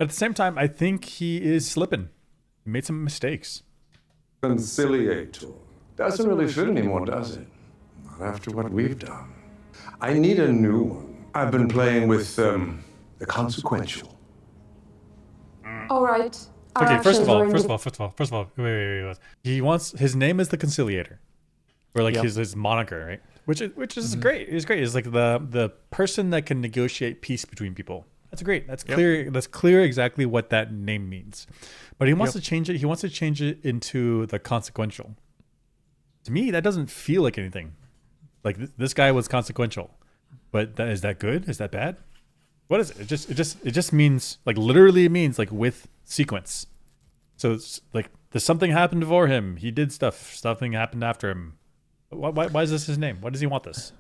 At the same time, I think he is slipping. He made some mistakes. Conciliator. Doesn't really fit anymore, does it? Not after what we've done. I need a new one. I've been playing with, the consequential. All right. Our Okay, actions were first of all, wait. He wants his name is the Conciliator, or like Yep. his moniker, right? Which is great. It's great. It's like the person that can negotiate peace between people. That's great. That's clear. That's clear exactly what that name means. But he wants to change it. He wants to change it into the consequential. To me, that doesn't feel like anything. Like this guy was consequential, but is that good? Is that bad? What is it? It just means like literally it means like with sequence. So it's like there's something happened before him. He did stuff. Something happened after him. Why is this his name? Why does he want this?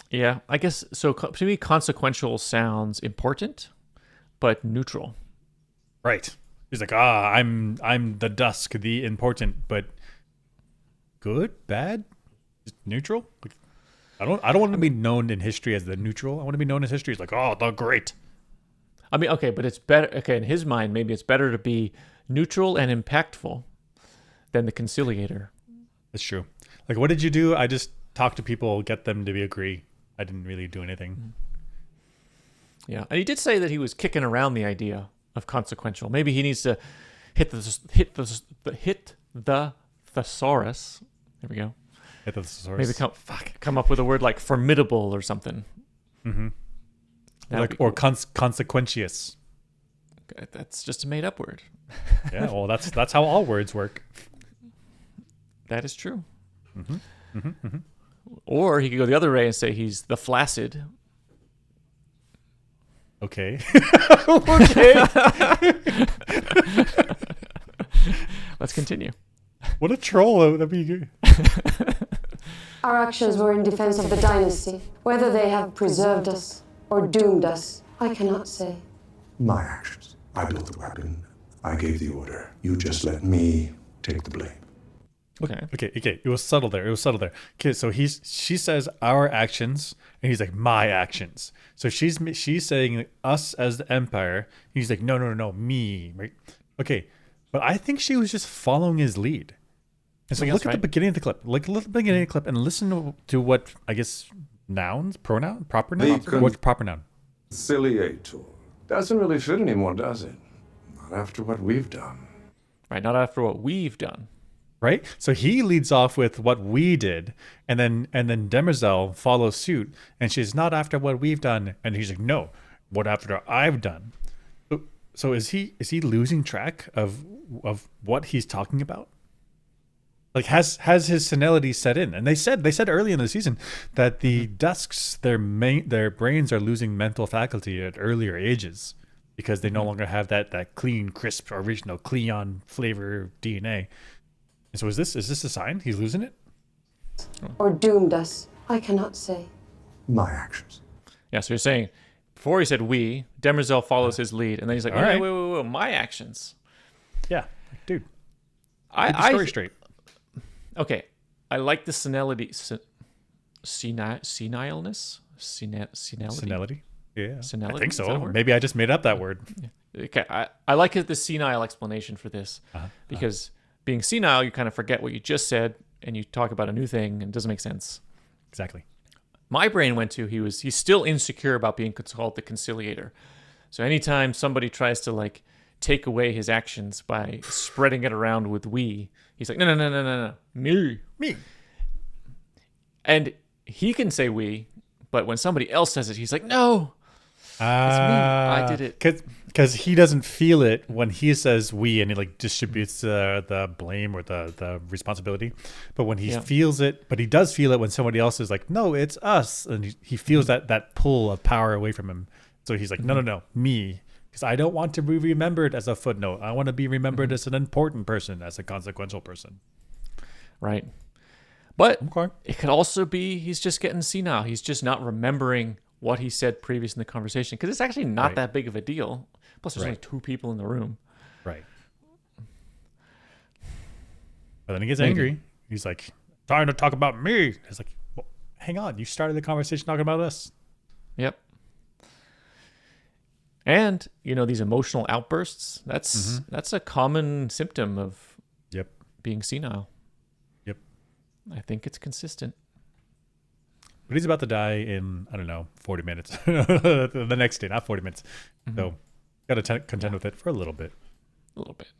Yeah, I guess so. To me, consequential sounds important, but neutral. Right. He's like, I'm the dusk, the important, but good, bad, just neutral. Like, I don't want to be known in history as the neutral. I want to be known in history as like, oh, the great. I mean, okay, but it's better. Okay, in his mind, maybe it's better to be neutral and impactful than the conciliator. That's true. Like, what did you do? I just talked to people, get them to agree. I didn't really do anything. Yeah, and he did say that he was kicking around the idea of consequential. Maybe he needs to hit the thesaurus. There we go. Hit the thesaurus. Maybe come up with a word like formidable or something. Mm-hmm. Like or consequentious. That's just a made up word. Yeah, well, that's how all words work. That is true. Mm-hmm. Mm-hmm. Mm-hmm. Or he could go the other way and say he's the flaccid. Okay. Okay. Let's continue. What a troll. That'd be good. Our actions were in defense of the dynasty. Whether they have preserved us or doomed us, I cannot say. My actions. I built the weapon. I gave the order. You just let me take the blame. Okay. Okay. It was subtle there. Okay, so she says our actions, and he's like my actions. So she's saying like, us as the empire. He's like no, me, right? Okay, but I think she was just following his lead. And so look at the beginning of the clip. Like look at the beginning of the clip and listen to what I guess proper noun. What's proper noun? Conciliator. Doesn't really fit anymore, does it? Not after what we've done. Right, not after what we've done. Right? So he leads off with what we did, and then Demerzel follows suit, and she's not after what we've done, and he's like, no, what after I've done. So is he losing track of what he's talking about? Like has his senility set in? And they said early in the season that the Dusks their brains are losing mental faculty at earlier ages because they no longer have that clean, crisp, original Cleon flavor DNA. And so is this a sign he's losing it? Or doomed us, I cannot say. My actions. Yeah, so you're saying before he said we, Demerzel follows his lead, and then he's like, All right. wait, my actions. Yeah, dude. Keep the story straight. Okay, I like the senility, senileness, senility. Senility. Yeah, Senility? I think Is that a so. word? Maybe I just made up that word. Okay, I like the senile explanation for this because being senile, you kind of forget what you just said and you talk about a new thing and it doesn't make sense. Exactly. My brain went to he's still insecure about being called the conciliator. So anytime somebody tries to like take away his actions by spreading it around with we, he's like, no, me. And he can say we, but when somebody else says it, he's like, no, it's me. I did it. Because he doesn't feel it when he says we and he like distributes the blame or the responsibility. But when he feels it, but he does feel it when somebody else is like, no, it's us. And he feels that pull of power away from him. So he's like, no, me. Because I don't want to be remembered as a footnote. I want to be remembered as an important person, as a consequential person. Right. But Okay. it could also be he's just getting senile. He's just not remembering what he said previous in the conversation because it's actually not that big of a deal. Plus, there's only two people in the room. Right. But then he gets angry. He's like, trying to talk about me. It's like, well, hang on. You started the conversation talking about us. Yep. And, these emotional outbursts, that's a common symptom of Yep. being senile. Yep. I think it's consistent. But he's about to die in, I don't know, 40 minutes. The next day, not 40 minutes. So got to contend with it for a little bit. A little bit.